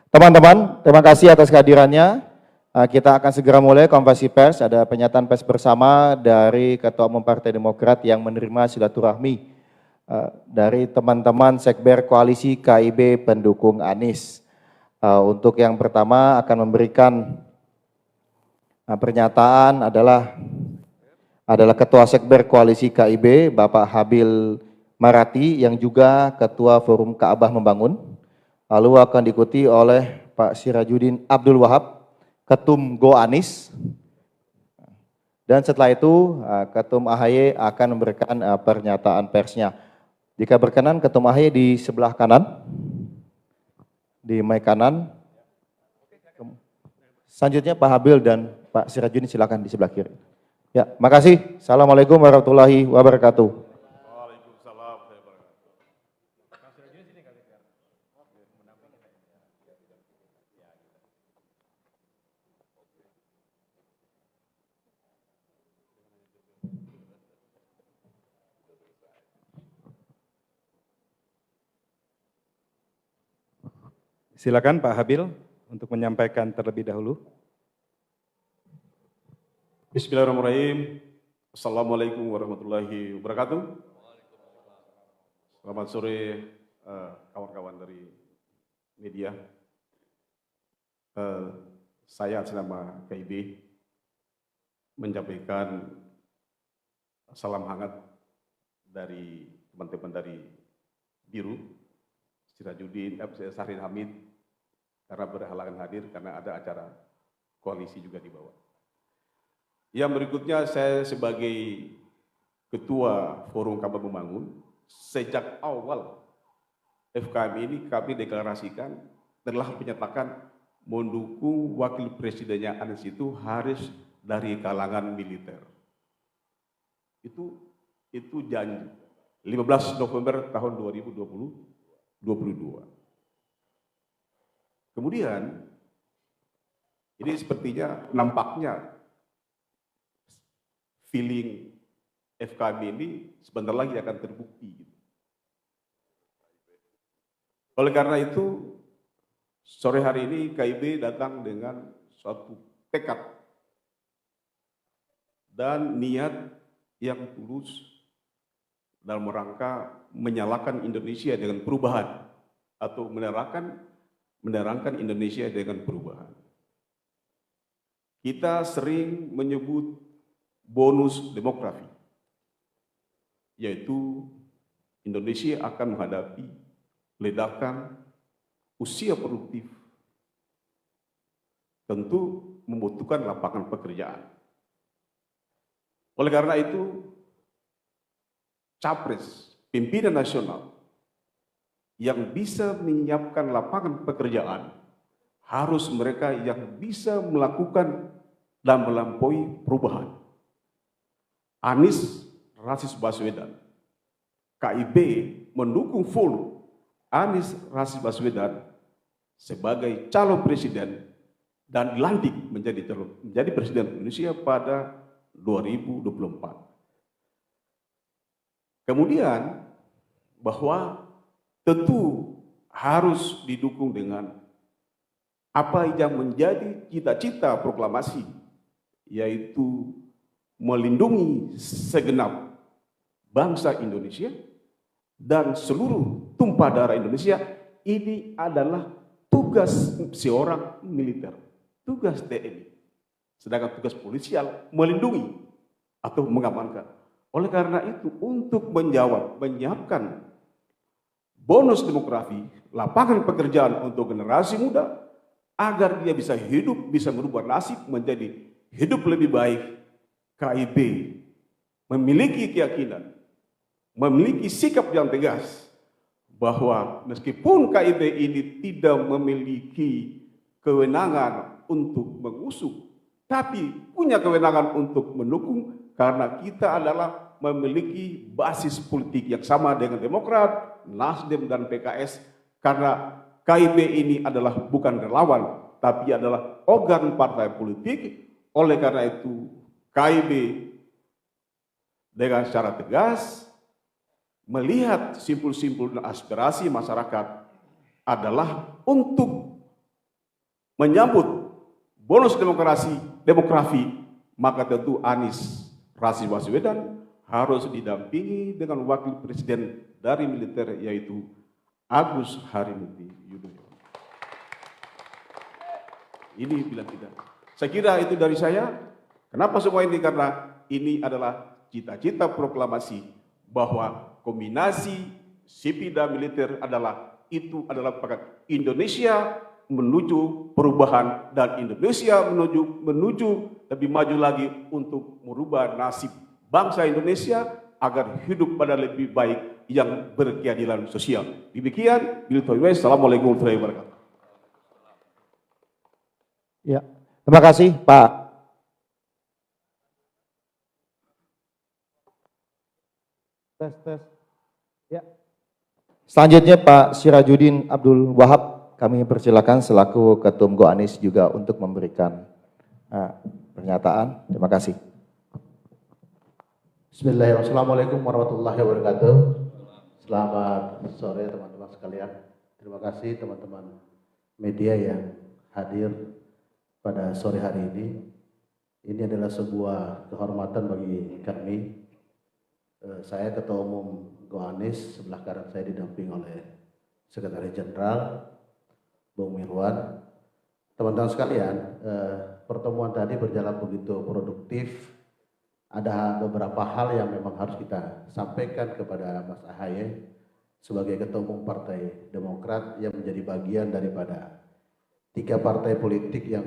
Teman-teman, terima kasih atas kehadirannya. Kita akan segera mulai konferensi pers. Ada pernyataan pers bersama dari Ketua Umum Partai Demokrat yang menerima silaturahmi dari teman-teman Sekber Koalisi KIB pendukung Anies. Untuk yang pertama akan memberikan pernyataan adalah Ketua Sekber Koalisi KIB, Bapak Habil Marati, yang juga Ketua Forum Ka'bah Membangun. Lalu akan diikuti oleh Pak Sirajuddin Abdul Wahab, Ketum Go Anies. Dan setelah itu Ketum AHY akan memberikan pernyataan persnya. Jika berkenan Ketum AHY di sebelah kanan, di mic kanan. Selanjutnya Pak Habil dan Pak Sirajuddin silakan di sebelah kiri. Ya, makasih. Assalamualaikum warahmatullahi wabarakatuh. Silakan Pak Habil untuk menyampaikan terlebih dahulu. Bismillahirrahmanirrahim. Assalamualaikum warahmatullahi wabarakatuh. Selamat sore kawan-kawan dari media. Saya atas nama KIB menyampaikan salam hangat dari teman-teman dari Biru, Sirajuddin, Sahrin Hamid, karena berhalangan hadir karena ada acara koalisi juga di bawah. Yang berikutnya saya sebagai Ketua Forum Ka'bah Membangun, sejak awal FKM ini kami deklarasikan telah menyatakan mendukung wakil presidennya Anies itu harus dari kalangan militer. Itu janji 15 November tahun 2022. Kemudian ini sepertinya nampaknya feeling FKM ini sebentar lagi akan terbukti. Oleh karena itu, sore hari ini KIB datang dengan suatu tekad dan niat yang tulus dalam rangka menyalakan Indonesia dengan perubahan atau menerangkan Indonesia dengan perubahan. Kita sering menyebut bonus demografi, yaitu Indonesia akan menghadapi ledakan usia produktif, tentu membutuhkan lapangan pekerjaan. Oleh karena itu, Capres, pimpinan nasional yang bisa menyiapkan lapangan pekerjaan harus mereka yang bisa melakukan dan melampaui perubahan. Anies Rashid Baswedan, KIB mendukung full Anies Rashid Baswedan sebagai calon presiden dan dilantik menjadi presiden Indonesia pada 2024. Kemudian bahwa tentu harus didukung dengan apa yang menjadi cita-cita proklamasi, yaitu melindungi segenap bangsa Indonesia dan seluruh tumpah darah Indonesia. Ini adalah tugas seorang militer, tugas TNI. Sedangkan tugas polisial melindungi atau mengamankan. Oleh karena itu, untuk menyiapkan bonus demografi, lapangan pekerjaan untuk generasi muda, agar dia bisa hidup, bisa merubah nasib menjadi hidup lebih baik, KIB memiliki keyakinan, memiliki sikap yang tegas, bahwa meskipun KIB ini tidak memiliki kewenangan untuk mengusung, tapi punya kewenangan untuk mendukung, karena kita adalah memiliki basis politik yang sama dengan Demokrat, Nasdem, dan PKS, karena KIB ini adalah bukan relawan, tapi adalah organ partai politik. Oleh karena itu, KIB dengan secara tegas melihat simpul-simpul dan aspirasi masyarakat adalah untuk menyambut bonus demografi, maka tentu Anies Rashid Baswedan harus didampingi dengan wakil presiden dari militer, yaitu Agus Harimurti Yudhoyono. Ini bilang tidak. Saya kira itu dari saya. Kenapa semua ini? Karena ini adalah cita-cita proklamasi bahwa kombinasi sipil dan militer adalah Indonesia menuju perubahan, dan Indonesia menuju lebih maju lagi untuk merubah nasib bangsa Indonesia agar hidup pada lebih baik yang berkeadilan sosial. Demikian, Assalamualaikum warahmatullahi wabarakatuh. Ya, terima kasih Pak. Tes. Ya. Selanjutnya Pak Sirajuddin Abdul Wahab, kami persilakan selaku Ketum Goanis juga untuk memberikan pernyataan. Terima kasih. Bismillahirrahmanirrahim. Assalamualaikum warahmatullahi wabarakatuh. Selamat sore teman-teman sekalian. Terima kasih teman-teman media yang hadir pada sore hari ini. Ini adalah sebuah kehormatan bagi kami. Saya Ketua Umum Goanis, sebelah kanan saya didamping oleh Sekretaris Jenderal Bung Mirwan. Teman-teman sekalian, pertemuan tadi berjalan begitu produktif. Ada beberapa hal yang memang harus kita sampaikan kepada Mas Ahaye sebagai Ketua Umum Partai Demokrat yang menjadi bagian daripada 3 partai politik yang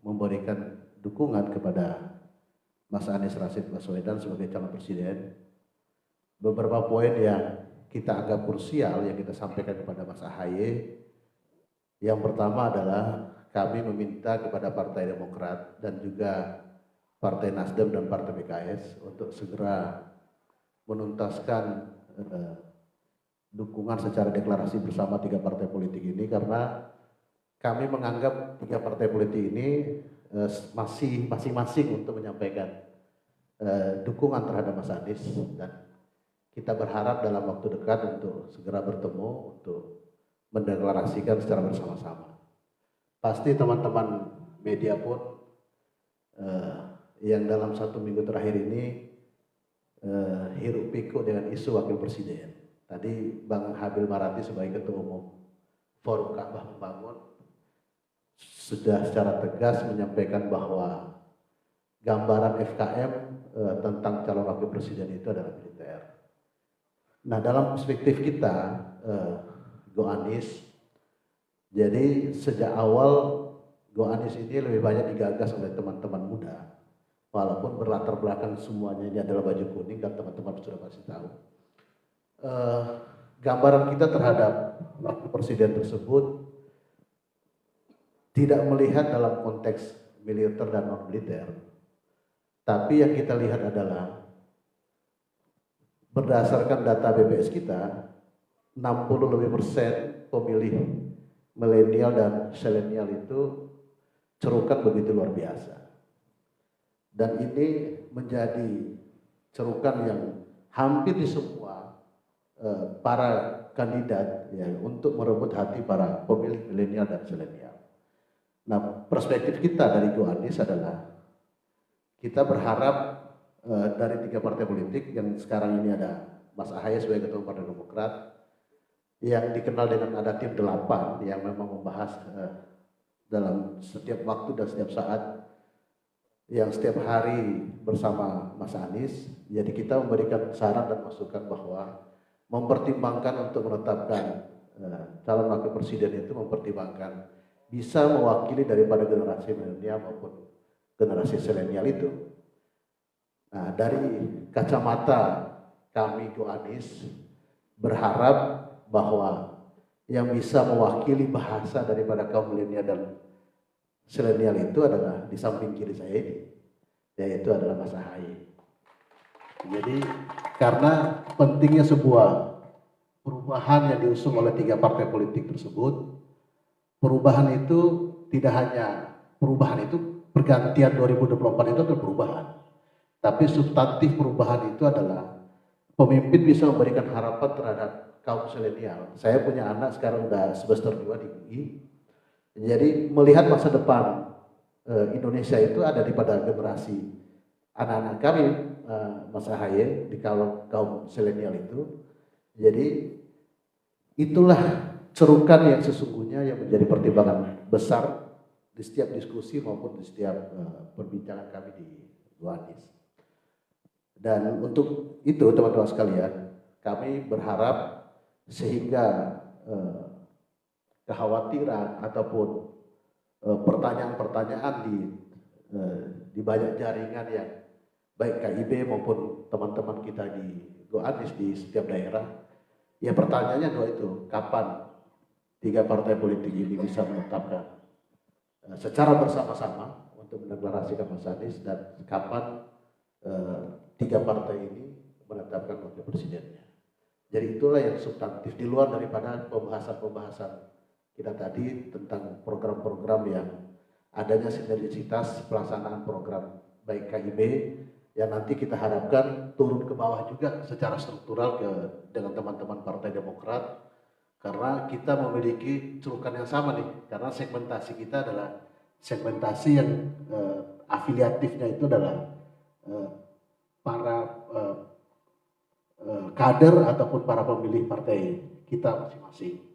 memberikan dukungan kepada Mas Anies Rashid Baswedan sebagai calon presiden. Beberapa poin yang kita anggap krusial yang kita sampaikan kepada Mas Ahaye. Yang pertama adalah kami meminta kepada Partai Demokrat dan juga Partai Nasdem dan Partai PKS untuk segera menuntaskan dukungan secara deklarasi bersama 3 partai politik ini, karena kami menganggap 3 partai politik ini masih masing-masing untuk menyampaikan dukungan terhadap Mas Anies, dan kita berharap dalam waktu dekat untuk segera bertemu untuk mendeklarasikan secara bersama-sama. Pasti teman-teman media pun yang dalam 1 minggu terakhir ini hiruk pikuk dengan isu wakil presiden. Tadi Bang Habil Marati sebagai Ketua Umum Forum Ka'bah Membangun sudah secara tegas menyampaikan bahwa gambaran FKM tentang calon wakil presiden itu adalah militer. Nah, dalam perspektif kita Goanis, jadi sejak awal Goanis ini lebih banyak digagas oleh teman-teman muda. Walaupun berlatar belakang semuanya ini adalah baju kuning, dan teman-teman sudah pasti tahu. Gambaran kita terhadap wakil presiden tersebut tidak melihat dalam konteks militer dan non militer, tapi yang kita lihat adalah berdasarkan data BPS kita, 60% pemilih milenial dan selenial itu cerukan begitu luar biasa. Dan ini menjadi cerukan yang hampir di semua para kandidat ya, untuk merebut hati para pemilih milenial dan selenial. Nah, perspektif kita dari Goanis adalah kita berharap dari 3 partai politik yang sekarang ini ada Mas Ahaye sebagai Ketua Partai Demokrat, yang dikenal dengan ada tim 8 yang memang membahas dalam setiap waktu dan setiap saat, yang setiap hari bersama Mas Anies. Jadi kita memberikan saran dan masukan bahwa mempertimbangkan untuk menetapkan calon wakil presiden itu mempertimbangkan bisa mewakili daripada generasi milenial maupun generasi selenial itu. Nah, dari kacamata kami Goanis berharap bahwa yang bisa mewakili bahasa daripada kaum milenial dan selenial itu adalah di samping kiri saya ini, yaitu adalah Mas Ahaye. Jadi karena pentingnya sebuah perubahan yang diusung oleh 3 partai politik tersebut, perubahan itu tidak hanya perubahan itu pergantian 2024 itu adalah perubahan, tapi substantif perubahan itu adalah pemimpin bisa memberikan harapan terhadap kaum selenial. Saya punya anak sekarang udah semester 2 di UI, Jadi melihat masa depan Indonesia itu ada di pada generasi anak-anak kami, Mas Ahaye, di kaum milenial itu. Jadi itulah cerukan yang sesungguhnya yang menjadi pertimbangan besar di setiap diskusi maupun di setiap perbincangan kami di Luanis. Dan untuk itu teman-teman sekalian, kami berharap sehingga kekhawatiran ataupun pertanyaan-pertanyaan di banyak jaringan yang baik KIB maupun teman-teman kita di Goanis di setiap daerah, ya pertanyaannya dua itu, kapan tiga partai politik ini bisa menetapkan secara bersama-sama untuk mendeklarasikan Mas Anies, dan kapan tiga partai ini menetapkan wakil presidennya. Jadi itulah yang substantif di luar daripada pembahasan-pembahasan kita tadi tentang program-program yang adanya sinergisitas pelaksanaan program baik KIB yang nanti kita harapkan turun ke bawah juga secara struktural dengan teman-teman Partai Demokrat, karena kita memiliki cerukan yang sama nih, karena segmentasi kita adalah segmentasi yang afiliatifnya itu adalah para kader ataupun para pemilih partai kita masing-masing.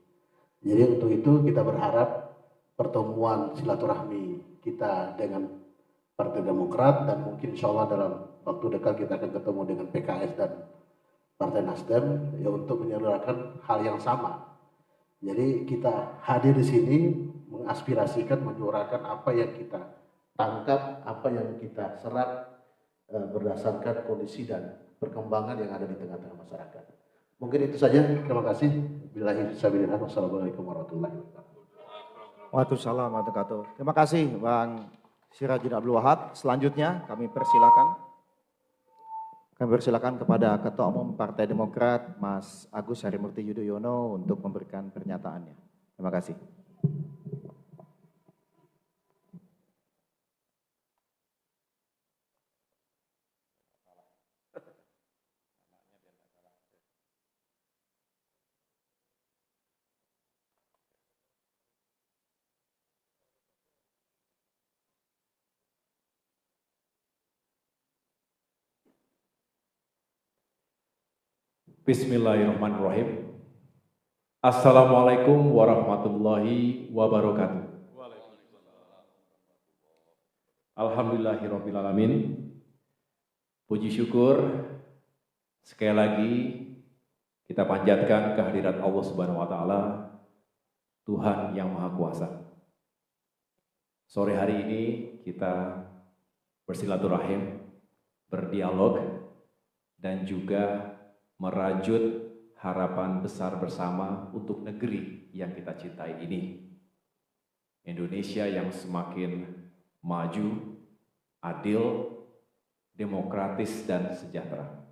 Jadi untuk itu kita berharap pertemuan silaturahmi kita dengan Partai Demokrat, dan mungkin insya Allah dalam waktu dekat kita akan ketemu dengan PKS dan Partai Nasdem, ya untuk menyuarakan hal yang sama. Jadi kita hadir di sini mengaspirasikan, menyuarakan apa yang kita tangkap, apa yang kita serap berdasarkan kondisi dan perkembangan yang ada di tengah-tengah masyarakat. Mungkin itu saja. Terima kasih. Billahi sabilillah. Wassalamualaikum warahmatullahi wabarakatuh. Waalaikumsalam warahmatullahi wabarakatuh. Terima kasih Bang Sirajuddin Abdul Wahab. Selanjutnya kami persilakan kepada Ketua Umum Partai Demokrat Mas Agus Harimurti Yudhoyono untuk memberikan pernyataannya. Terima kasih. Bismillahirrahmanirrahim. Assalamualaikum warahmatullahi wabarakatuh. Alhamdulillahirrahmanirrahim. Puji syukur sekali lagi kita panjatkan kehadirat Allah Subhanahu wa Ta'ala, Tuhan yang Maha Kuasa. Sore hari ini kita bersilaturahim, berdialog, dan juga merajut harapan besar bersama untuk negeri yang kita cintai ini. Indonesia yang semakin maju, adil, demokratis, dan sejahtera.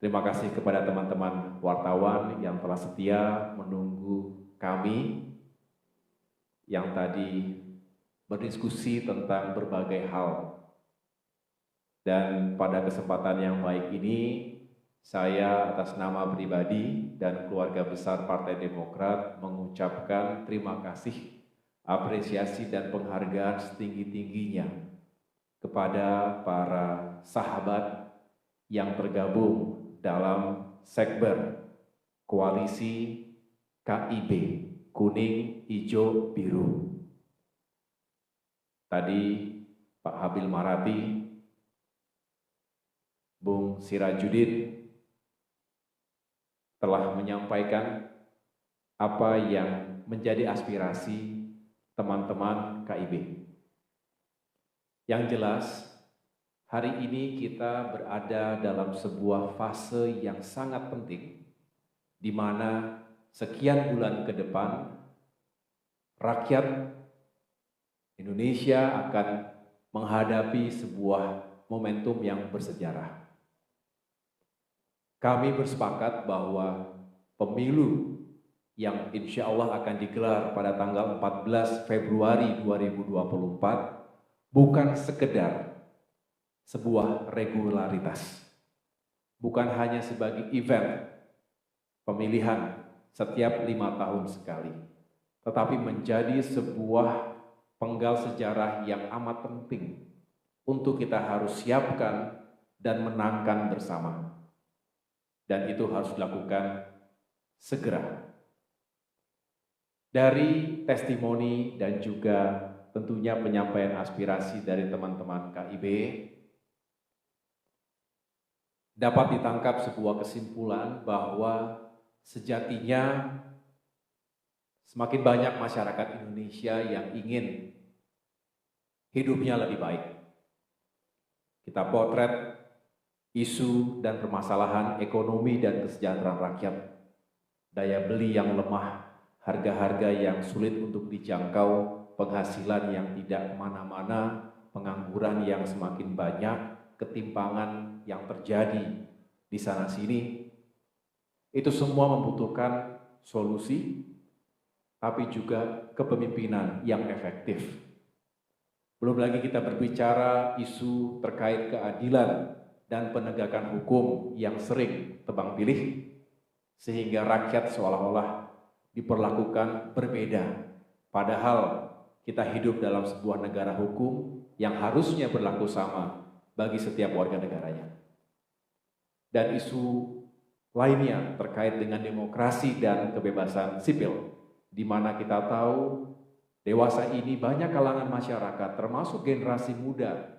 Terima kasih kepada teman-teman wartawan yang telah setia menunggu kami yang tadi berdiskusi tentang berbagai hal. Dan pada kesempatan yang baik ini, saya atas nama pribadi dan keluarga besar Partai Demokrat mengucapkan terima kasih, apresiasi dan penghargaan setinggi-tingginya kepada para sahabat yang tergabung dalam Sekber Koalisi KIB, Kuning, Hijau, Biru. Tadi Pak Habil Marati, Bung Sirajuddin telah menyampaikan apa yang menjadi aspirasi teman-teman KIB. Yang jelas, hari ini kita berada dalam sebuah fase yang sangat penting, di mana sekian bulan ke depan, rakyat Indonesia akan menghadapi sebuah momentum yang bersejarah. Kami bersepakat bahwa pemilu yang insya Allah akan digelar pada tanggal 14 Februari 2024 bukan sekedar sebuah regularitas, bukan hanya sebagai event pemilihan setiap 5 tahun sekali, tetapi menjadi sebuah penggal sejarah yang amat penting untuk kita harus siapkan dan menangkan bersama. Dan itu harus dilakukan segera. Dari testimoni dan juga tentunya penyampaian aspirasi dari teman-teman KIB, dapat ditangkap sebuah kesimpulan bahwa sejatinya semakin banyak masyarakat Indonesia yang ingin hidupnya lebih baik. Kita potret isu dan permasalahan ekonomi dan kesejahteraan rakyat, daya beli yang lemah, harga-harga yang sulit untuk dijangkau, penghasilan yang tidak kemana-mana, pengangguran yang semakin banyak, ketimpangan yang terjadi di sana-sini. Itu semua membutuhkan solusi, tapi juga kepemimpinan yang efektif. Belum lagi kita berbicara isu terkait keadilan dan penegakan hukum yang sering tebang pilih, sehingga rakyat seolah-olah diperlakukan berbeda. Padahal kita hidup dalam sebuah negara hukum yang harusnya berlaku sama bagi setiap warga negaranya. Dan isu lainnya terkait dengan demokrasi dan kebebasan sipil, di mana kita tahu dewasa ini banyak kalangan masyarakat, termasuk generasi muda,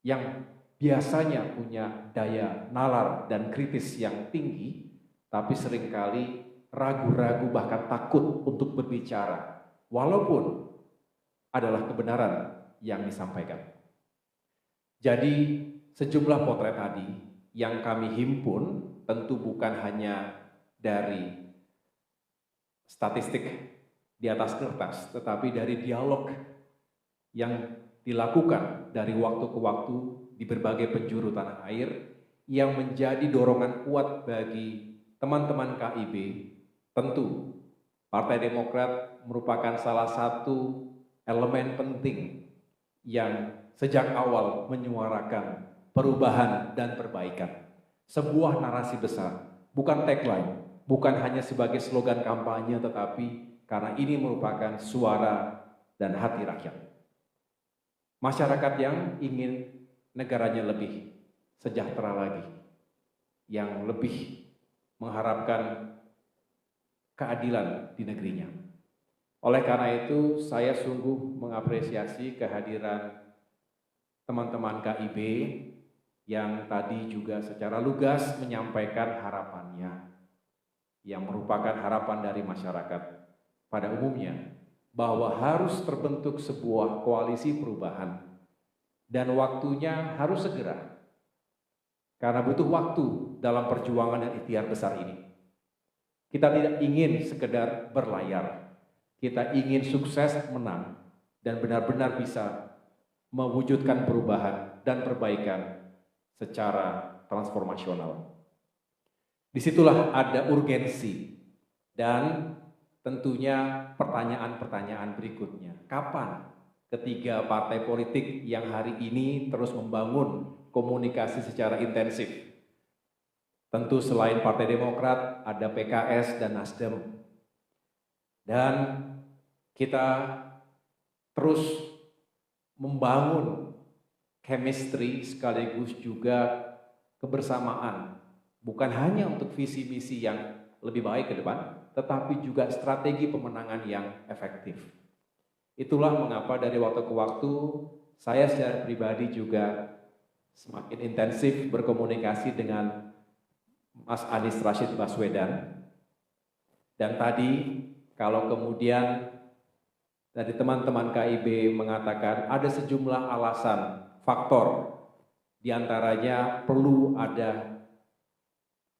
yang biasanya punya daya nalar dan kritis yang tinggi, tapi seringkali ragu-ragu bahkan takut untuk berbicara, walaupun adalah kebenaran yang disampaikan. Jadi sejumlah potret tadi yang kami himpun tentu bukan hanya dari statistik di atas kertas, tetapi dari dialog yang dilakukan dari waktu ke waktu di berbagai penjuru tanah air yang menjadi dorongan kuat bagi teman-teman KIB. Tentu Partai Demokrat merupakan salah satu elemen penting yang sejak awal menyuarakan perubahan dan perbaikan. Sebuah narasi besar, bukan tagline, bukan hanya sebagai slogan kampanye, tetapi karena ini merupakan suara dan hati rakyat. Masyarakat yang ingin negaranya lebih sejahtera lagi, yang lebih mengharapkan keadilan di negerinya. Oleh karena itu, saya sungguh mengapresiasi kehadiran teman-teman KIB yang tadi juga secara lugas menyampaikan harapannya, yang merupakan harapan dari masyarakat pada umumnya, bahwa harus terbentuk sebuah koalisi perubahan dan waktunya harus segera, karena butuh waktu dalam perjuangan dan ikhtiar besar ini. Kita tidak ingin sekedar berlayar, kita ingin sukses menang dan benar-benar bisa mewujudkan perubahan dan perbaikan secara transformasional. Disitulah ada urgensi dan tentunya pertanyaan-pertanyaan berikutnya. Kapan ketiga partai politik yang hari ini terus membangun komunikasi secara intensif? Tentu selain Partai Demokrat, ada PKS dan Nasdem. Dan kita terus membangun chemistry sekaligus juga kebersamaan. Bukan hanya untuk visi misi yang lebih baik ke depan, tetapi juga strategi pemenangan yang efektif. Itulah mengapa dari waktu ke waktu saya secara pribadi juga semakin intensif berkomunikasi dengan Mas Anies Rashid Baswedan. Dan tadi kalau kemudian dari teman-teman KIB mengatakan ada sejumlah alasan, faktor, diantaranya perlu ada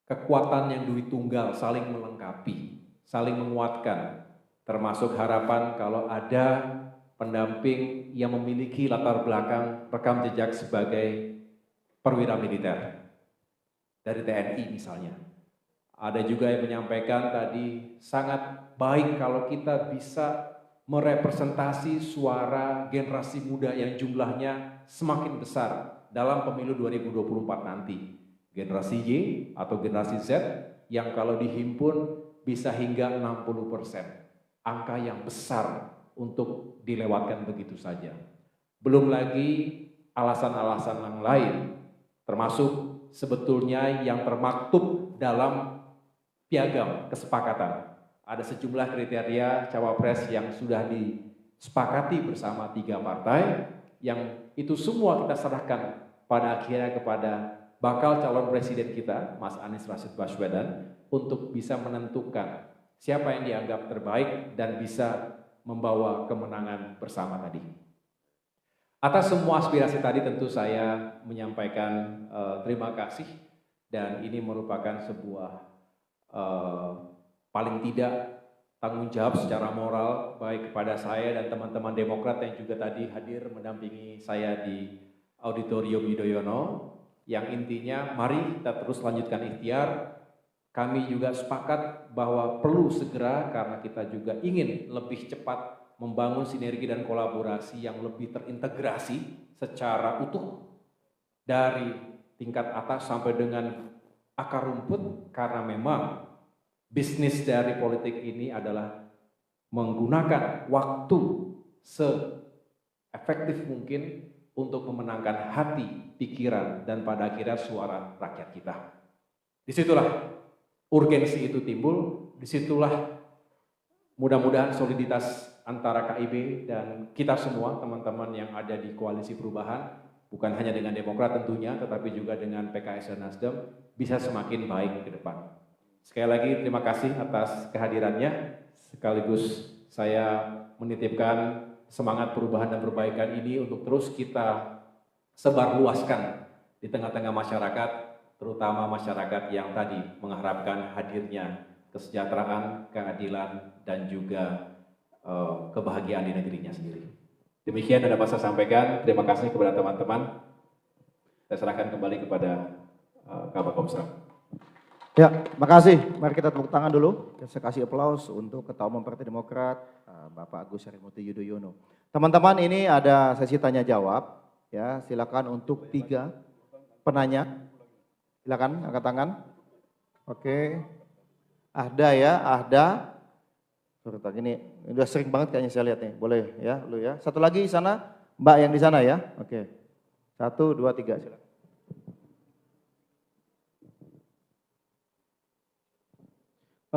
kekuatan yang duit tunggal, saling melengkapi, saling menguatkan, termasuk harapan kalau ada pendamping yang memiliki latar belakang rekam jejak sebagai perwira militer dari TNI misalnya. Ada juga yang menyampaikan tadi sangat baik kalau kita bisa merepresentasi suara generasi muda yang jumlahnya semakin besar dalam pemilu 2024 nanti. Generasi Y atau generasi Z yang kalau dihimpun bisa hingga 60%. angka yang besar untuk dilewatkan begitu saja. Belum lagi alasan-alasan yang lain, termasuk sebetulnya yang termaktub dalam piagam kesepakatan. Ada sejumlah kriteria cawapres yang sudah disepakati bersama 3 partai, yang itu semua kita serahkan pada akhirnya kepada bakal calon presiden kita, Mas Anies Rashid Baswedan, untuk bisa menentukan siapa yang dianggap terbaik dan bisa membawa kemenangan bersama tadi. Atas semua aspirasi tadi tentu saya menyampaikan terima kasih, dan ini merupakan sebuah paling tidak tanggung jawab secara moral baik kepada saya dan teman-teman Demokrat yang juga tadi hadir mendampingi saya di Auditorium Yudhoyono, yang intinya mari kita terus lanjutkan ikhtiar. Kami juga sepakat bahwa perlu segera, karena kita juga ingin lebih cepat membangun sinergi dan kolaborasi yang lebih terintegrasi secara utuh dari tingkat atas sampai dengan akar rumput, karena memang bisnis dari politik ini adalah menggunakan waktu se-efektif mungkin untuk memenangkan hati, pikiran, dan pada akhirnya suara rakyat kita. Disitulah urgensi itu timbul, disitulah mudah-mudahan soliditas antara KIB dan kita semua, teman-teman yang ada di Koalisi Perubahan, bukan hanya dengan Demokrat tentunya, tetapi juga dengan PKS dan Nasdem, bisa semakin baik ke depan. Sekali lagi terima kasih atas kehadirannya, sekaligus saya menitipkan semangat perubahan dan perbaikan ini untuk terus kita sebarluaskan di tengah-tengah masyarakat, terutama masyarakat yang tadi mengharapkan hadirnya kesejahteraan, keadilan, dan juga kebahagiaan di negerinya sendiri. Demikian yang dapat saya sampaikan. Terima kasih kepada teman-teman. Saya serahkan kembali kepada Kabar Komsel. Ya, makasih. Mari kita tepuk tangan dulu. Saya kasih aplaus untuk Ketua Umum Partai Demokrat, Bapak Agus Harimurti Yudhoyono. Teman-teman, ini ada sesi tanya jawab. Ya, silakan untuk 3 penanya. Silakan angkat tangan. Oke. Ada ya, ada. Ini udah sering banget kayaknya saya lihat nih. Boleh ya, lu ya. Satu lagi di sana, Mbak yang di sana ya. Oke. 1, 2, 3 silakan.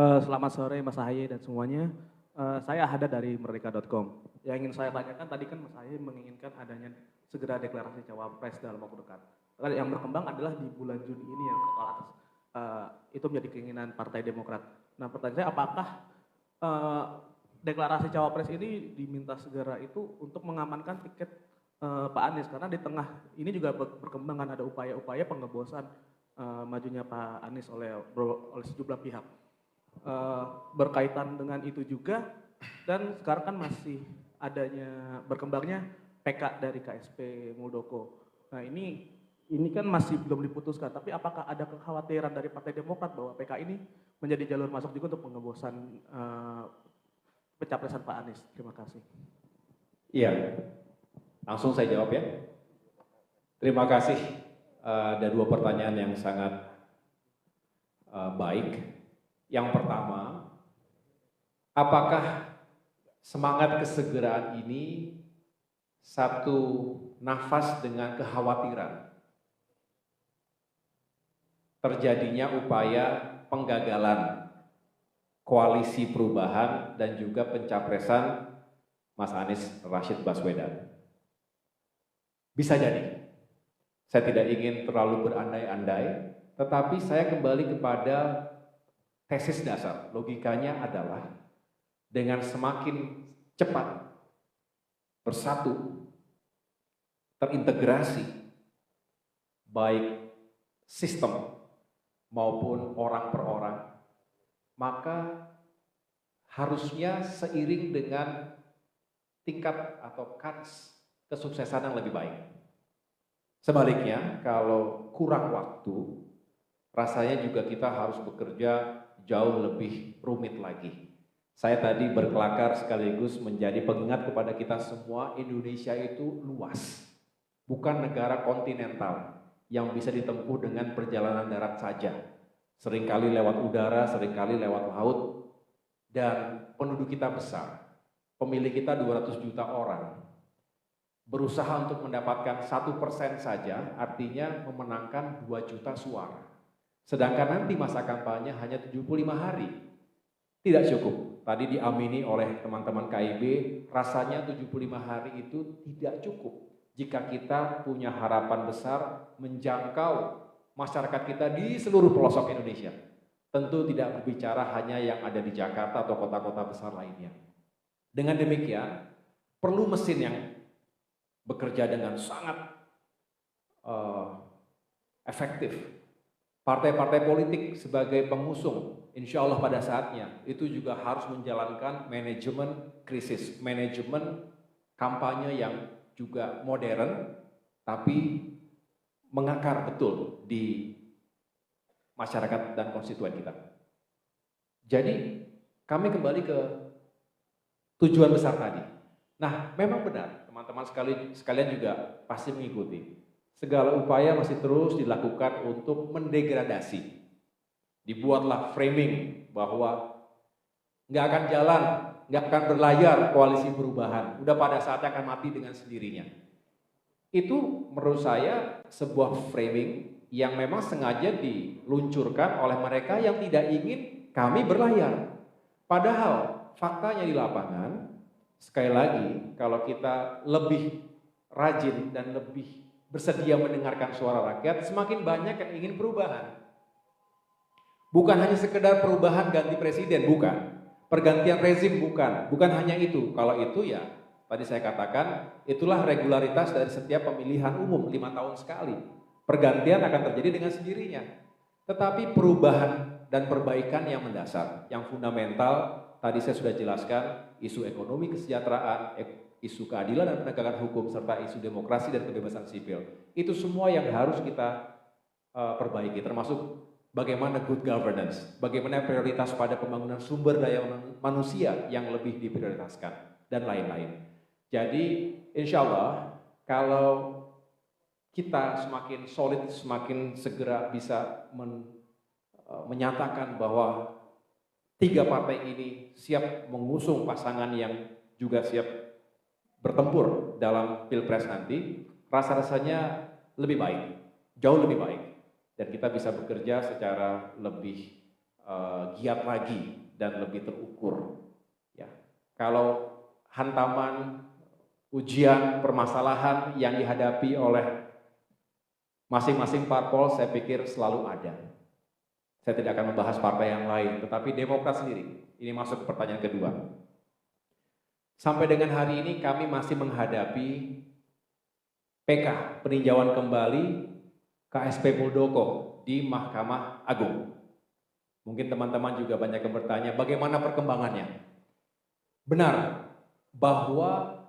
Selamat sore Mas Ahaye dan semuanya. Saya Ahada dari merdeka.com. Yang ingin saya tanyakan tadi kan Mas Ahaye menginginkan adanya segera deklarasi cawapres dalam waktu dekat. Yang berkembang adalah di bulan Juni ini yang ke atas. Itu menjadi keinginan Partai Demokrat. Nah, pertanyaan saya, apakah deklarasi cawapres ini diminta segera itu untuk mengamankan tiket Pak Anies, karena di tengah ini juga berkembang kan ada upaya-upaya pengebosan majunya Pak Anies oleh sejumlah pihak. Berkaitan dengan itu juga, dan sekarang kan masih adanya berkembangnya PK dari KSP Muldoko. Nah, ini kan masih belum diputuskan, tapi apakah ada kekhawatiran dari Partai Demokrat bahwa PK ini menjadi jalur masuk juga untuk pengebosan pencapresan Pak Anies? Terima kasih. Iya, langsung saya jawab ya. Terima kasih. Ada 2 pertanyaan yang sangat baik. Yang pertama, apakah semangat kesegeraan ini satu nafas dengan kekhawatiran terjadinya upaya penggagalan koalisi perubahan dan juga pencapresan Mas Anies Rashid Baswedan? Bisa jadi. Saya tidak ingin terlalu berandai-andai, tetapi saya kembali kepada tesis dasar. Logikanya adalah dengan semakin cepat bersatu, terintegrasi, baik sistem maupun orang per orang, maka harusnya seiring dengan tingkat atau kans kesuksesan yang lebih baik. Sebaliknya, kalau kurang waktu, rasanya juga kita harus bekerja jauh lebih rumit lagi. Saya tadi berkelakar sekaligus menjadi pengingat kepada kita semua, Indonesia itu luas, bukan negara kontinental yang bisa ditempuh dengan perjalanan darat saja. Seringkali lewat udara, seringkali lewat laut, dan penduduk kita besar, pemilih kita 200 juta orang, berusaha untuk mendapatkan 1% saja artinya memenangkan 2 juta suara. Sedangkan nanti masa kampanye hanya 75 hari. Tidak cukup. Tadi diamini oleh teman-teman KIB, rasanya 75 hari itu tidak cukup jika kita punya harapan besar menjangkau masyarakat kita di seluruh pelosok Indonesia. Tentu tidak berbicara hanya yang ada di Jakarta atau kota-kota besar lainnya. Dengan demikian, perlu mesin yang bekerja dengan sangat efektif. Partai-partai politik sebagai pengusung, insya Allah pada saatnya, itu juga harus menjalankan manajemen krisis, manajemen kampanye yang juga modern, tapi mengakar betul di masyarakat dan konstituen kita. Jadi kami kembali ke tujuan besar tadi. Nah, memang benar teman-teman sekalian juga pasti mengikuti. Segala upaya masih terus dilakukan untuk mendegradasi. Dibuatlah framing bahwa nggak akan jalan, nggak akan berlayar koalisi perubahan. Udah pada saatnya akan mati dengan sendirinya. Itu menurut saya sebuah framing yang memang sengaja diluncurkan oleh mereka yang tidak ingin kami berlayar. Padahal faktanya di lapangan, sekali lagi kalau kita lebih rajin dan lebih bersedia mendengarkan suara rakyat, semakin banyak yang ingin perubahan. Bukan hanya sekedar perubahan ganti presiden, bukan. Pergantian rezim, bukan hanya itu. Kalau itu ya, tadi saya katakan, itulah regularitas dari setiap pemilihan umum 5 tahun sekali. Pergantian akan terjadi dengan sendirinya. Tetapi perubahan dan perbaikan yang mendasar, yang fundamental, tadi saya sudah jelaskan, isu ekonomi kesejahteraan, isu keadilan dan penegakan hukum, serta isu demokrasi dan kebebasan sipil. Itu semua yang harus kita perbaiki, termasuk bagaimana good governance, bagaimana prioritas pada pembangunan sumber daya manusia yang lebih diprioritaskan, dan lain-lain. Jadi, insya Allah, kalau kita semakin solid, semakin segera bisa menyatakan bahwa 3 partai ini siap mengusung pasangan yang juga siap bertempur dalam pilpres nanti, rasa-rasanya lebih baik, jauh lebih baik. Dan kita bisa bekerja secara lebih giat lagi dan lebih terukur. Ya. Kalau hantaman, ujian, permasalahan yang dihadapi oleh masing-masing parpol, saya pikir selalu ada. Saya tidak akan membahas partai yang lain, tetapi Demokrat sendiri. Ini masuk ke pertanyaan kedua. Sampai dengan hari ini kami masih menghadapi PK, peninjauan kembali KSP Muldoko di Mahkamah Agung. Mungkin teman-teman juga banyak yang bertanya, bagaimana perkembangannya? Benar, bahwa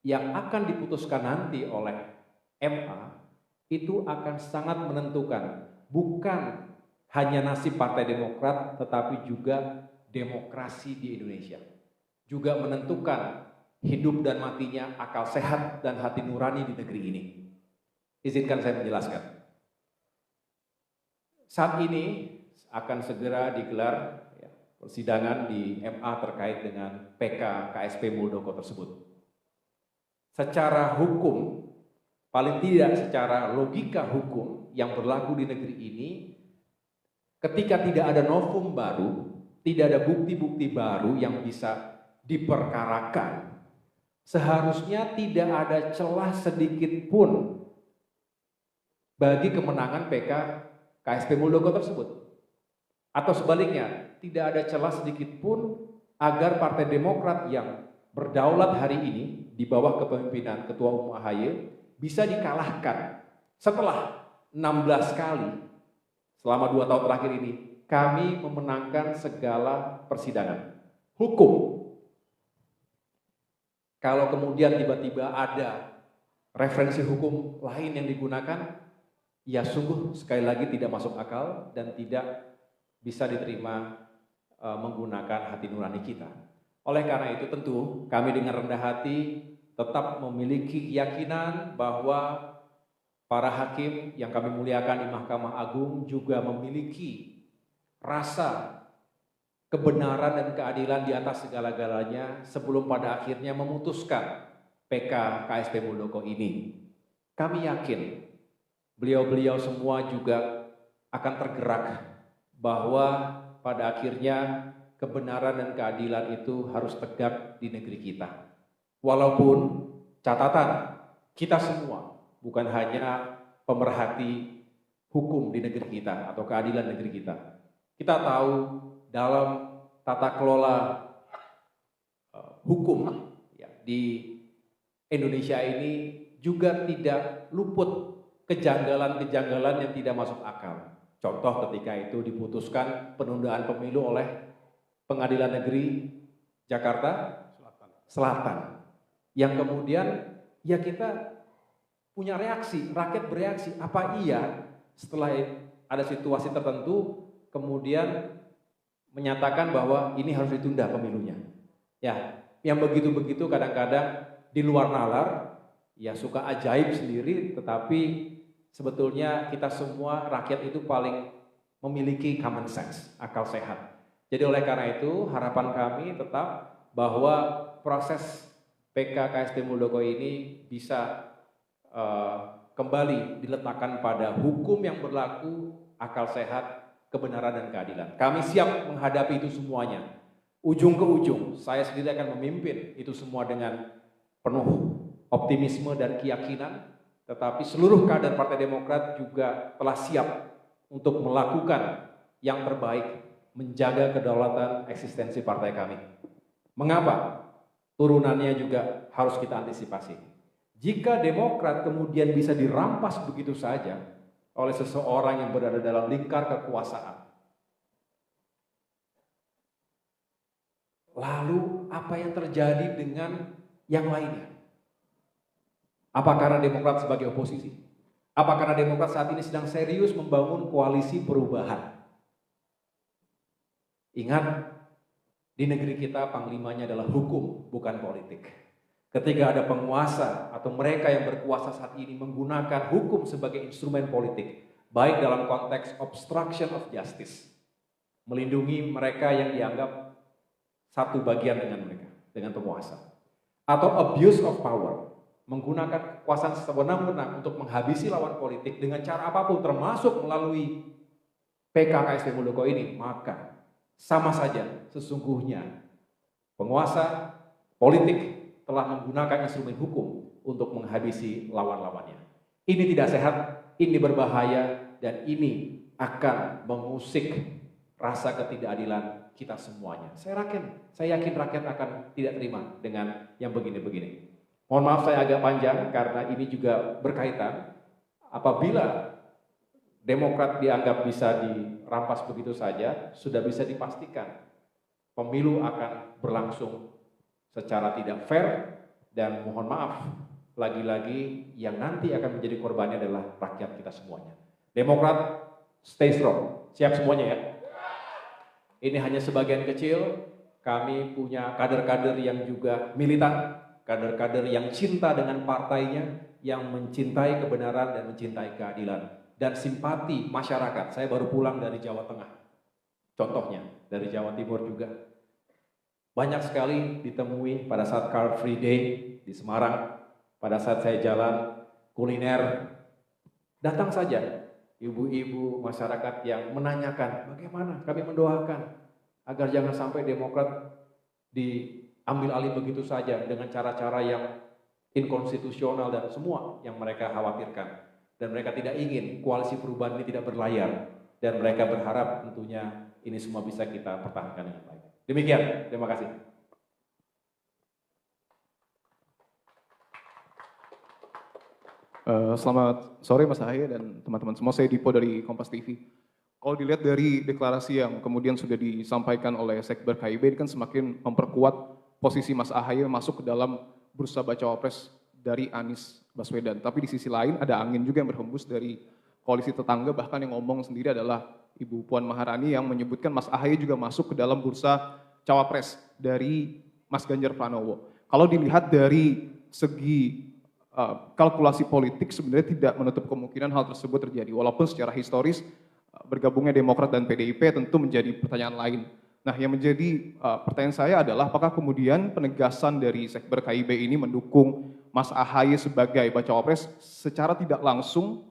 yang akan diputuskan nanti oleh MA itu akan sangat menentukan, bukan hanya nasib Partai Demokrat, tetapi juga demokrasi di Indonesia. Juga menentukan hidup dan matinya akal sehat dan hati nurani di negeri ini. Izinkan saya menjelaskan. Saat ini akan segera digelar persidangan di MA terkait dengan PK KSP Muldoko tersebut. Secara hukum, paling tidak secara logika hukum yang berlaku di negeri ini, ketika tidak ada novum baru, tidak ada bukti-bukti baru yang bisa diperkarakan, seharusnya tidak ada celah sedikit pun bagi kemenangan PK KSP Muldoko tersebut. Atau sebaliknya, tidak ada celah sedikit pun agar Partai Demokrat yang berdaulat hari ini di bawah kepemimpinan Ketua Umum AHY bisa dikalahkan. Setelah 16 kali selama 2 tahun terakhir ini, kami memenangkan segala persidangan hukum. Kalau kemudian tiba-tiba ada referensi hukum lain yang digunakan, ya sungguh sekali lagi tidak masuk akal dan tidak bisa diterima menggunakan hati nurani kita. Oleh karena itu tentu kami dengan rendah hati tetap memiliki keyakinan bahwa para hakim yang kami muliakan di Mahkamah Agung juga memiliki rasa kebenaran dan keadilan di atas segala-galanya sebelum pada akhirnya memutuskan PK KSP Muldoko ini. Kami yakin beliau-beliau semua juga akan tergerak bahwa pada akhirnya kebenaran dan keadilan itu harus tegak di negeri kita. Walaupun catatan kita semua bukan hanya pemerhati hukum di negeri kita atau keadilan negeri kita. Kita tahu dalam tata kelola hukum ya, di Indonesia ini juga tidak luput kejanggalan-kejanggalan yang tidak masuk akal. Contoh ketika itu diputuskan penundaan pemilu oleh Pengadilan Negeri Jakarta Selatan. Yang kemudian ya kita punya reaksi, rakyat bereaksi, apa iya setelah ada situasi tertentu kemudian menyatakan bahwa ini harus ditunda pemilunya. Ya, yang begitu-begitu kadang-kadang di luar nalar, ya suka ajaib sendiri, tetapi sebetulnya kita semua rakyat itu paling memiliki common sense, akal sehat. Jadi oleh karena itu harapan kami tetap bahwa proses PK KSP Muldoko ini bisa kembali diletakkan pada hukum yang berlaku, akal sehat, kebenaran dan keadilan. Kami siap menghadapi itu semuanya. Ujung ke ujung, saya sendiri akan memimpin itu semua dengan penuh optimisme dan keyakinan, tetapi seluruh kader Partai Demokrat juga telah siap untuk melakukan yang terbaik, menjaga kedaulatan eksistensi partai kami. Mengapa? Turunannya juga harus kita antisipasi. Jika Demokrat kemudian bisa dirampas begitu saja oleh seseorang yang berada dalam lingkar kekuasaan, lalu apa yang terjadi dengan yang lainnya? Apa karena Demokrat sebagai oposisi? Apa karena Demokrat saat ini sedang serius membangun koalisi perubahan? Ingat, di negeri kita panglimanya adalah hukum, bukan politik. Ketika ada penguasa atau mereka yang berkuasa saat ini menggunakan hukum sebagai instrumen politik, baik dalam konteks obstruction of justice, melindungi mereka yang dianggap satu bagian dengan mereka, dengan penguasa, atau abuse of power, menggunakan kekuasaan sewenang-wenang untuk menghabisi lawan politik dengan cara apapun, termasuk melalui PK KSP Muldoko ini, maka sama saja sesungguhnya penguasa politik telah menggunakan instrumen hukum untuk menghabisi lawan-lawannya. Ini tidak sehat, ini berbahaya, dan ini akan mengusik rasa ketidakadilan kita semuanya. Saya yakin rakyat akan tidak terima dengan yang begini-begini. Mohon maaf saya agak panjang karena ini juga berkaitan. Apabila Demokrat dianggap bisa dirampas begitu saja, sudah bisa dipastikan pemilu akan berlangsung secara tidak fair, dan mohon maaf, lagi-lagi yang nanti akan menjadi korbannya adalah rakyat kita semuanya. Demokrat, stay strong. Siap semuanya ya? Ini hanya sebagian kecil, kami punya kader-kader yang juga militan, kader-kader yang cinta dengan partainya, yang mencintai kebenaran dan mencintai keadilan, dan simpati masyarakat. Saya baru pulang dari Jawa Tengah, contohnya dari Jawa Timur juga. Banyak sekali ditemui pada saat Car Free Day di Semarang, pada saat saya jalan kuliner, datang saja ibu-ibu masyarakat yang menanyakan bagaimana kami mendoakan agar jangan sampai Demokrat diambil alih begitu saja dengan cara-cara yang inkonstitusional dan semua yang mereka khawatirkan. Dan mereka tidak ingin koalisi perubahan ini tidak berlayar, dan mereka berharap tentunya ini semua bisa kita pertahankan dengan baik. Demikian, terima kasih. Selamat sore Mas Ahaye dan teman-teman semua, saya Dipo dari Kompas TV. Kalau dilihat dari deklarasi yang kemudian sudah disampaikan oleh Sekber KIB, ini kan semakin memperkuat posisi Mas Ahaye masuk ke dalam bursa bacawa pres dari Anies Baswedan. Tapi di sisi lain ada angin juga yang berhembus dari koalisi tetangga, bahkan yang ngomong sendiri adalah Ibu Puan Maharani yang menyebutkan Mas Ahaye juga masuk ke dalam bursa cawapres dari Mas Ganjar Pranowo. Kalau dilihat dari segi kalkulasi politik, sebenarnya tidak menutup kemungkinan hal tersebut terjadi. Walaupun secara historis bergabungnya Demokrat dan PDIP tentu menjadi pertanyaan lain. Nah, yang menjadi pertanyaan saya adalah apakah kemudian penegasan dari Sekber KIB ini mendukung Mas AHY sebagai bacawa pres secara tidak langsung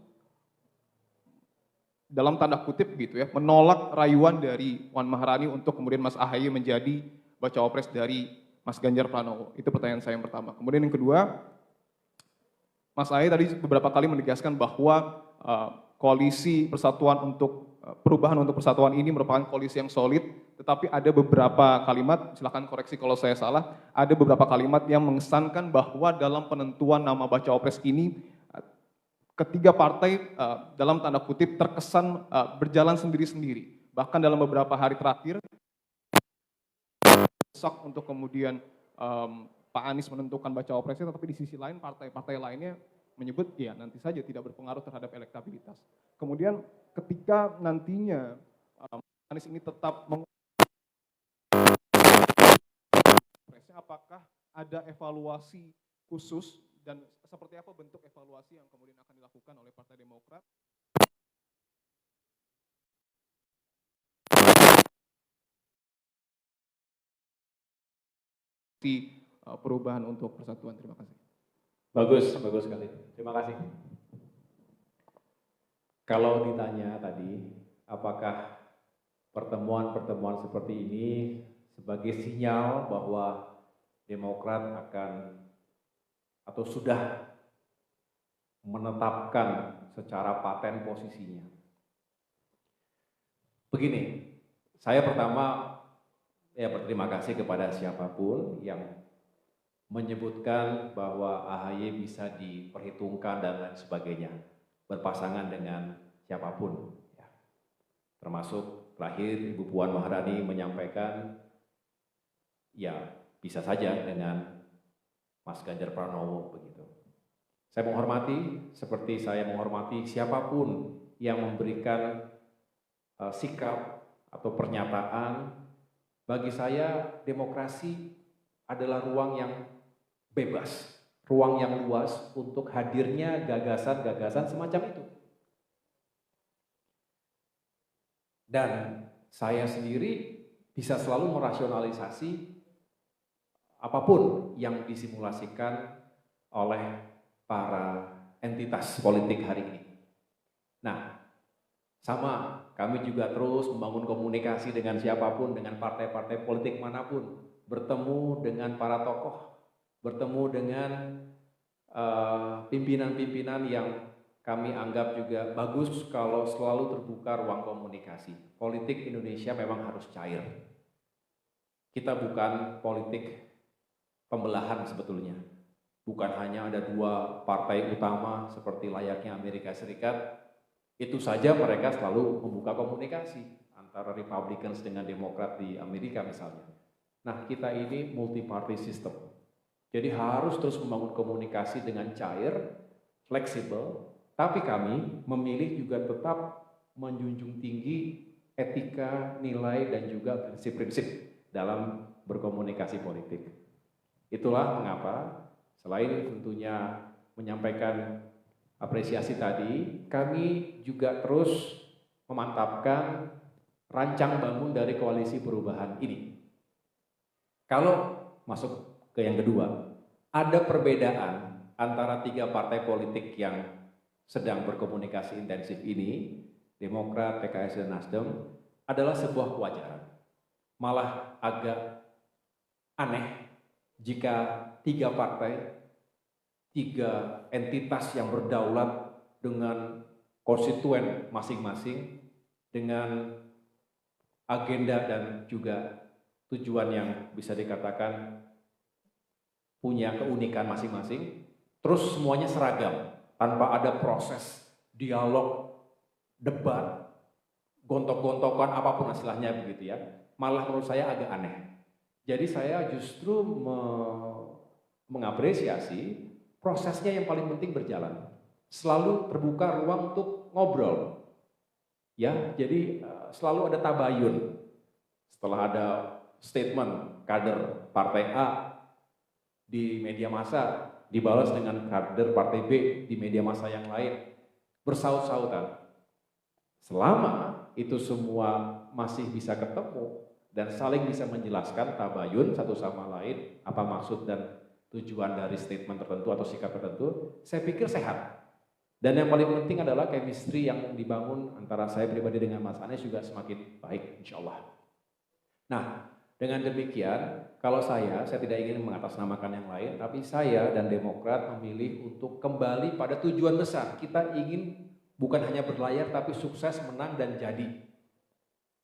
dalam tanda kutip gitu ya, menolak rayuan dari Puan Maharani untuk kemudian Mas AHY menjadi bacawa pres dari Mas Ganjar Pranowo. Itu pertanyaan saya yang pertama. Kemudian yang kedua, Mas AHY tadi beberapa kali menegaskan bahwa koalisi persatuan untuk perubahan untuk persatuan ini merupakan koalisi yang solid, tetapi ada beberapa kalimat, silakan koreksi kalau saya salah, ada beberapa kalimat yang mengesankan bahwa dalam penentuan nama bacawa pres ini ketiga partai dalam tanda kutip terkesan berjalan sendiri-sendiri. Bahkan dalam beberapa hari terakhir, desak untuk kemudian Pak Anies menentukan bacawa presnya, tetapi di sisi lain partai-partai lainnya menyebut ya nanti saja tidak berpengaruh terhadap elektabilitas. Kemudian ketika nantinya Anies ini tetap presnya, apakah ada evaluasi khusus dan seperti apa bentuk evaluasi yang kemudian akan dilakukan oleh Partai Demokrat di perubahan untuk persatuan? Terima kasih. Bagus sekali. Terima kasih. Kalau ditanya tadi, apakah pertemuan-pertemuan seperti ini sebagai sinyal bahwa Demokrat akan atau sudah menetapkan secara paten posisinya? Begini, saya pertama berterima kasih kepada siapapun yang menyebutkan bahwa AHY bisa diperhitungkan dan lain sebagainya, berpasangan dengan siapapun, ya. Termasuk terakhir Ibu Puan Maharani menyampaikan, ya bisa saja dengan Mas Ganjar Pranowo begitu. Saya menghormati, seperti saya menghormati siapapun yang memberikan sikap atau pernyataan. Bagi saya demokrasi adalah ruang yang bebas, ruang yang luas untuk hadirnya gagasan-gagasan semacam itu. Dan saya sendiri bisa selalu merasionalisasi apapun yang disimulasikan oleh para entitas politik hari ini. Nah, sama, kami juga terus membangun komunikasi dengan siapapun, dengan partai-partai politik manapun, bertemu dengan para tokoh, bertemu dengan pimpinan-pimpinan yang kami anggap juga bagus kalau selalu terbuka ruang komunikasi. Politik Indonesia memang harus cair. Kita bukan politik pembelahan sebetulnya. Bukan hanya ada dua partai utama seperti layaknya Amerika Serikat, itu saja mereka selalu membuka komunikasi antara Republicans dengan Demokrat di Amerika misalnya. Nah, kita ini multi-party system. Jadi harus terus membangun komunikasi dengan cair, fleksibel, tapi kami memilih juga tetap menjunjung tinggi etika, nilai, dan juga prinsip-prinsip dalam berkomunikasi politik. Itulah mengapa, selain tentunya menyampaikan apresiasi tadi, kami juga terus memantapkan rancang bangun dari koalisi perubahan ini. Kalau masuk ke yang kedua, ada perbedaan antara tiga partai politik yang sedang berkomunikasi intensif ini, Demokrat, PKS, dan Nasdem, adalah sebuah kewajaran. Malah agak aneh jika tiga partai, tiga entitas yang berdaulat dengan konstituen masing-masing, dengan agenda dan juga tujuan yang bisa dikatakan punya keunikan masing-masing, terus semuanya seragam, tanpa ada proses dialog, debat, gontok-gontokan, apapun istilahnya begitu ya. Malah menurut saya agak aneh. Jadi saya justru mengapresiasi prosesnya yang paling penting berjalan. Selalu terbuka ruang untuk ngobrol. Ya, jadi selalu ada tabayun. Setelah ada statement kader partai A di media massa dibalas dengan kader partai B di media massa yang lain, bersaut-sautan. Selama itu semua masih bisa ketemu dan saling bisa menjelaskan tabayun satu sama lain apa maksud dan tujuan dari statement tertentu atau sikap tertentu, saya pikir sehat. Dan yang paling penting adalah chemistry yang dibangun antara saya pribadi dengan Mas Anies juga semakin baik, insya Allah. Nah, dengan demikian, kalau saya tidak ingin mengatasnamakan yang lain, tapi saya dan Demokrat memilih untuk kembali pada tujuan besar. Kita ingin bukan hanya berlayar, tapi sukses, menang, dan jadi.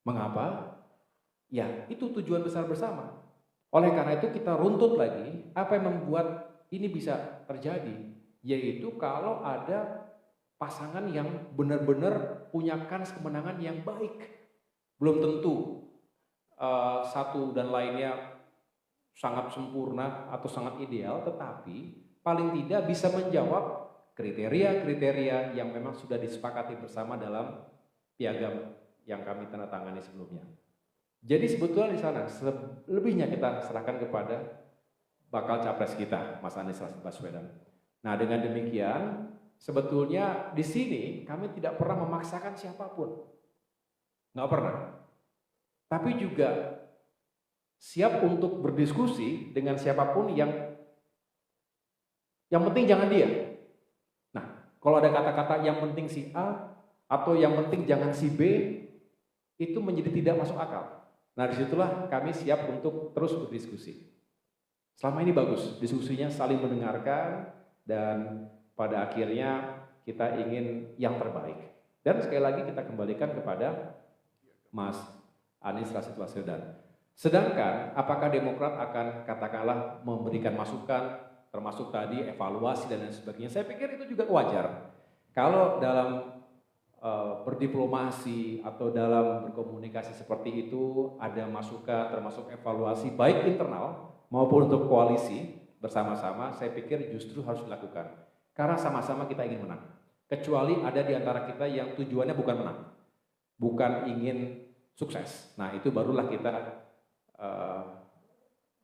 Mengapa? Ya, itu tujuan besar bersama. Oleh karena itu kita runtut lagi, apa yang membuat ini bisa terjadi? Yaitu kalau ada pasangan yang benar-benar punya kans kemenangan yang baik. Belum tentu satu dan lainnya sangat sempurna atau sangat ideal, tetapi paling tidak bisa menjawab kriteria-kriteria yang memang sudah disepakati bersama dalam piagam yang kami tanda tangani sebelumnya. Jadi sebetulnya di sana selebihnya kita serahkan kepada bakal capres kita, Mas Anies Rashid Baswedan. Nah, dengan demikian sebetulnya di sini kami tidak pernah memaksakan siapapun, nggak pernah. Tapi juga siap untuk berdiskusi dengan siapapun yang penting jangan dia. Nah, kalau ada kata-kata yang penting si A atau yang penting jangan si B, itu menjadi tidak masuk akal. Nah, disitulah kami siap untuk terus berdiskusi. Selama ini bagus, diskusinya saling mendengarkan dan pada akhirnya kita ingin yang terbaik. Dan sekali lagi kita kembalikan kepada Mas Anies Rashid Baswedan. Sedangkan apakah Demokrat akan katakanlah memberikan masukan, termasuk tadi evaluasi dan lain sebagainya, saya pikir itu juga wajar. Kalau dalam berdiplomasi atau dalam berkomunikasi seperti itu ada masukan termasuk evaluasi baik internal maupun untuk koalisi bersama-sama, saya pikir justru harus dilakukan karena sama-sama kita ingin menang, kecuali ada di antara kita yang tujuannya bukan menang, bukan ingin sukses. Nah, itu barulah kita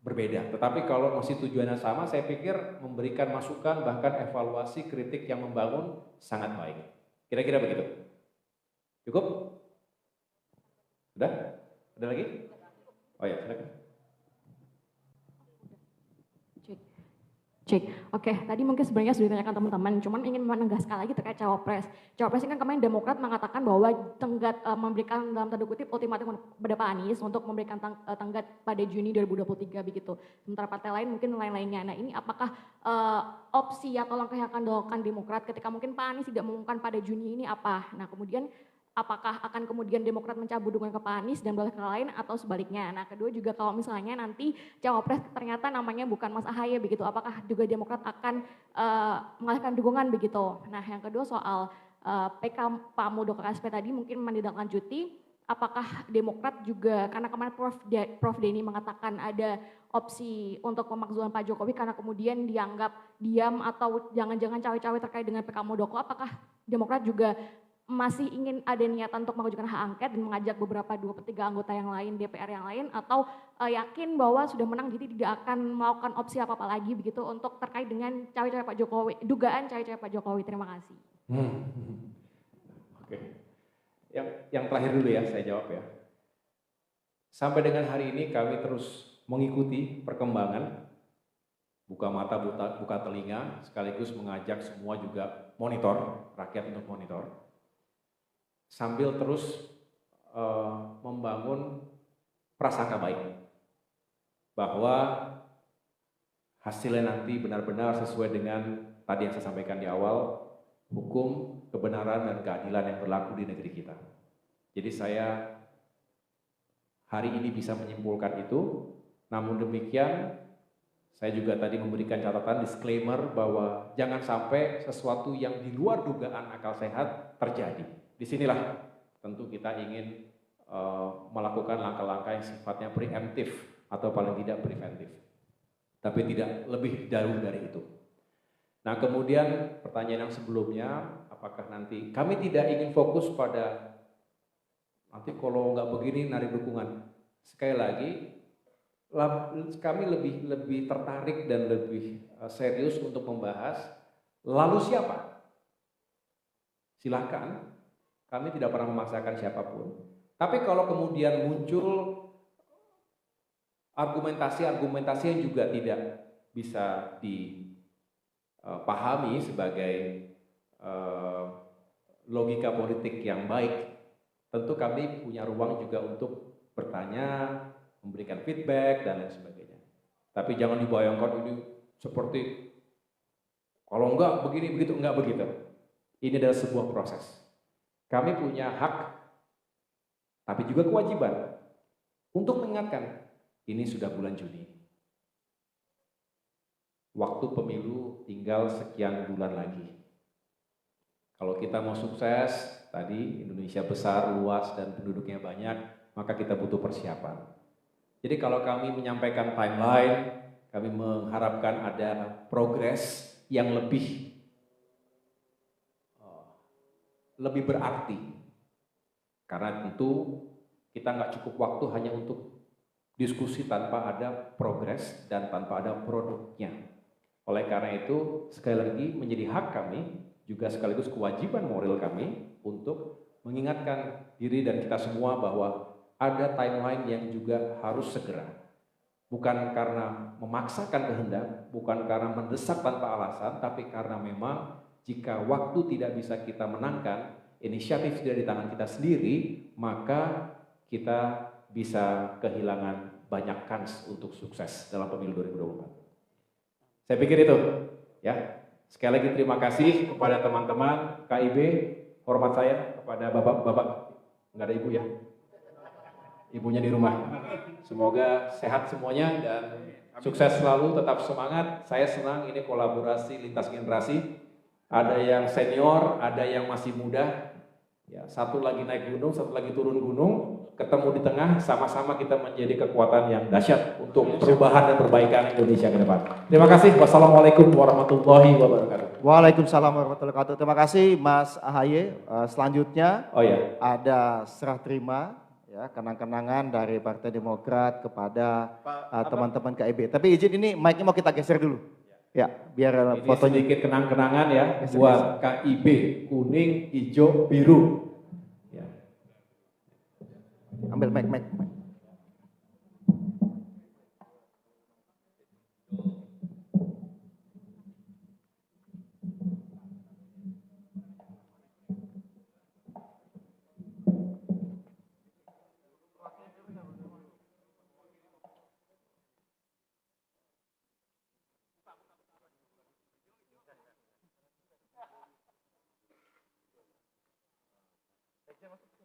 berbeda. Tetapi kalau masih tujuannya sama, saya pikir memberikan masukan bahkan evaluasi kritik yang membangun sangat baik. Kira-kira begitu. Cukup? Sudah? Ada lagi? Oh ya, silakan. Cek. Oke, tadi mungkin sebenarnya sudah ditanyakan teman-teman, cuman ingin menegaskan lagi terkait cawapres. Cawapres ini kan kemarin Demokrat mengatakan bahwa tenggat memberikan dalam tanda kutip ultimatum kepada Pak Anies untuk memberikan tenggat pada Juni 2023 begitu. Sementara partai lain mungkin lain-lainnya. Nah, ini apakah opsi atau langkah yang akan dilakukan Demokrat ketika mungkin Pak Anies tidak mengumumkan pada Juni ini apa? Nah, kemudian apakah akan kemudian Demokrat mencabut dukungan ke Pak Anies dan belah ke lain atau sebaliknya. Nah, kedua juga kalau misalnya nanti cawapres ternyata namanya bukan Mas Ahaye begitu, apakah juga Demokrat akan mengalihkan dukungan begitu. Nah, yang kedua soal PK Pak Muldoko KSP tadi mungkin menindaklanjuti, apakah Demokrat juga, karena kemarin Prof Denny mengatakan ada opsi untuk pemakzulan Pak Jokowi karena kemudian dianggap diam atau jangan-jangan cawe-cawe terkait dengan PK Muldoko, apakah Demokrat juga masih ingin ada niatan untuk mengajukan hak angket dan mengajak beberapa 2/3 anggota yang lain, DPR yang lain, atau yakin bahwa sudah menang jadi tidak akan melakukan opsi apa-apa lagi begitu untuk terkait dengan cawe-cawe Pak Jokowi, dugaan cawe-cawe Pak Jokowi. Terima kasih. Oke. Yang terakhir dulu ya, saya jawab ya. Sampai dengan hari ini kami terus mengikuti perkembangan, buka mata, buka telinga, sekaligus mengajak semua juga monitor, rakyat untuk monitor. Sambil terus membangun prasangka baik bahwa hasilnya nanti benar-benar sesuai dengan tadi yang saya sampaikan di awal, hukum, kebenaran, dan keadilan yang berlaku di negeri kita. Jadi saya hari ini bisa menyimpulkan itu, namun demikian saya juga tadi memberikan catatan disclaimer bahwa jangan sampai sesuatu yang di luar dugaan akal sehat terjadi. Disinilah tentu kita ingin melakukan langkah-langkah yang sifatnya preemptif atau paling tidak preventif, tapi tidak lebih jauh dari itu. Nah, kemudian pertanyaan yang sebelumnya, apakah nanti kami tidak ingin fokus pada nanti kalau nggak begini narik dukungan. Sekali lagi, kami lebih tertarik dan lebih serius untuk membahas lalu siapa. Silakan. Kami tidak pernah memaksakan siapapun. Tapi kalau kemudian muncul argumentasi-argumentasi yang juga tidak bisa dipahami sebagai logika politik yang baik. Tentu kami punya ruang juga untuk bertanya, memberikan feedback, dan lain sebagainya. Tapi jangan dibayangkan ini seperti kalau enggak begini begitu, enggak begitu. Ini adalah sebuah proses. Kami punya hak, tapi juga kewajiban untuk mengingatkan, ini sudah bulan Juni. Waktu pemilu tinggal sekian bulan lagi. Kalau kita mau sukses, tadi Indonesia besar, luas, dan penduduknya banyak, maka kita butuh persiapan. Jadi kalau kami menyampaikan timeline, kami mengharapkan ada progres yang lebih berarti. Karena tentu kita nggak cukup waktu hanya untuk diskusi tanpa ada progres dan tanpa ada produknya. Oleh karena itu, sekali lagi menjadi hak kami, juga sekaligus kewajiban moral kami untuk mengingatkan diri dan kita semua bahwa ada timeline yang juga harus segera. Bukan karena memaksakan kehendak, bukan karena mendesak tanpa alasan, tapi karena memang jika waktu tidak bisa kita menangkan, inisiatif tidak di tangan kita sendiri, maka kita bisa kehilangan banyak kans untuk sukses dalam pemilu 2024. Saya pikir itu, ya. Sekali lagi terima kasih kepada teman-teman KIB, hormat saya kepada bapak-bapak, nggak ada ibu ya, ibunya di rumah. Semoga sehat semuanya dan sukses selalu, tetap semangat. Saya senang ini kolaborasi lintas generasi. Ada yang senior, ada yang masih muda. Ya, satu lagi naik gunung, satu lagi turun gunung, ketemu di tengah, sama-sama kita menjadi kekuatan yang dahsyat untuk perubahan dan perbaikan Indonesia ke depan. Terima kasih. Wassalamualaikum warahmatullahi wabarakatuh. Waalaikumsalam warahmatullahi wabarakatuh. Terima kasih Mas AHY. Selanjutnya ada serah terima ya kenang-kenangan dari Partai Demokrat kepada teman-teman KIB. Tapi izin ini mic-nya mau kita geser dulu. Ya, biar ini fotonya sedikit kenang-kenangan ya buat KIB, kuning, hijau, biru. Ya. Ambil mic. Saya masuk.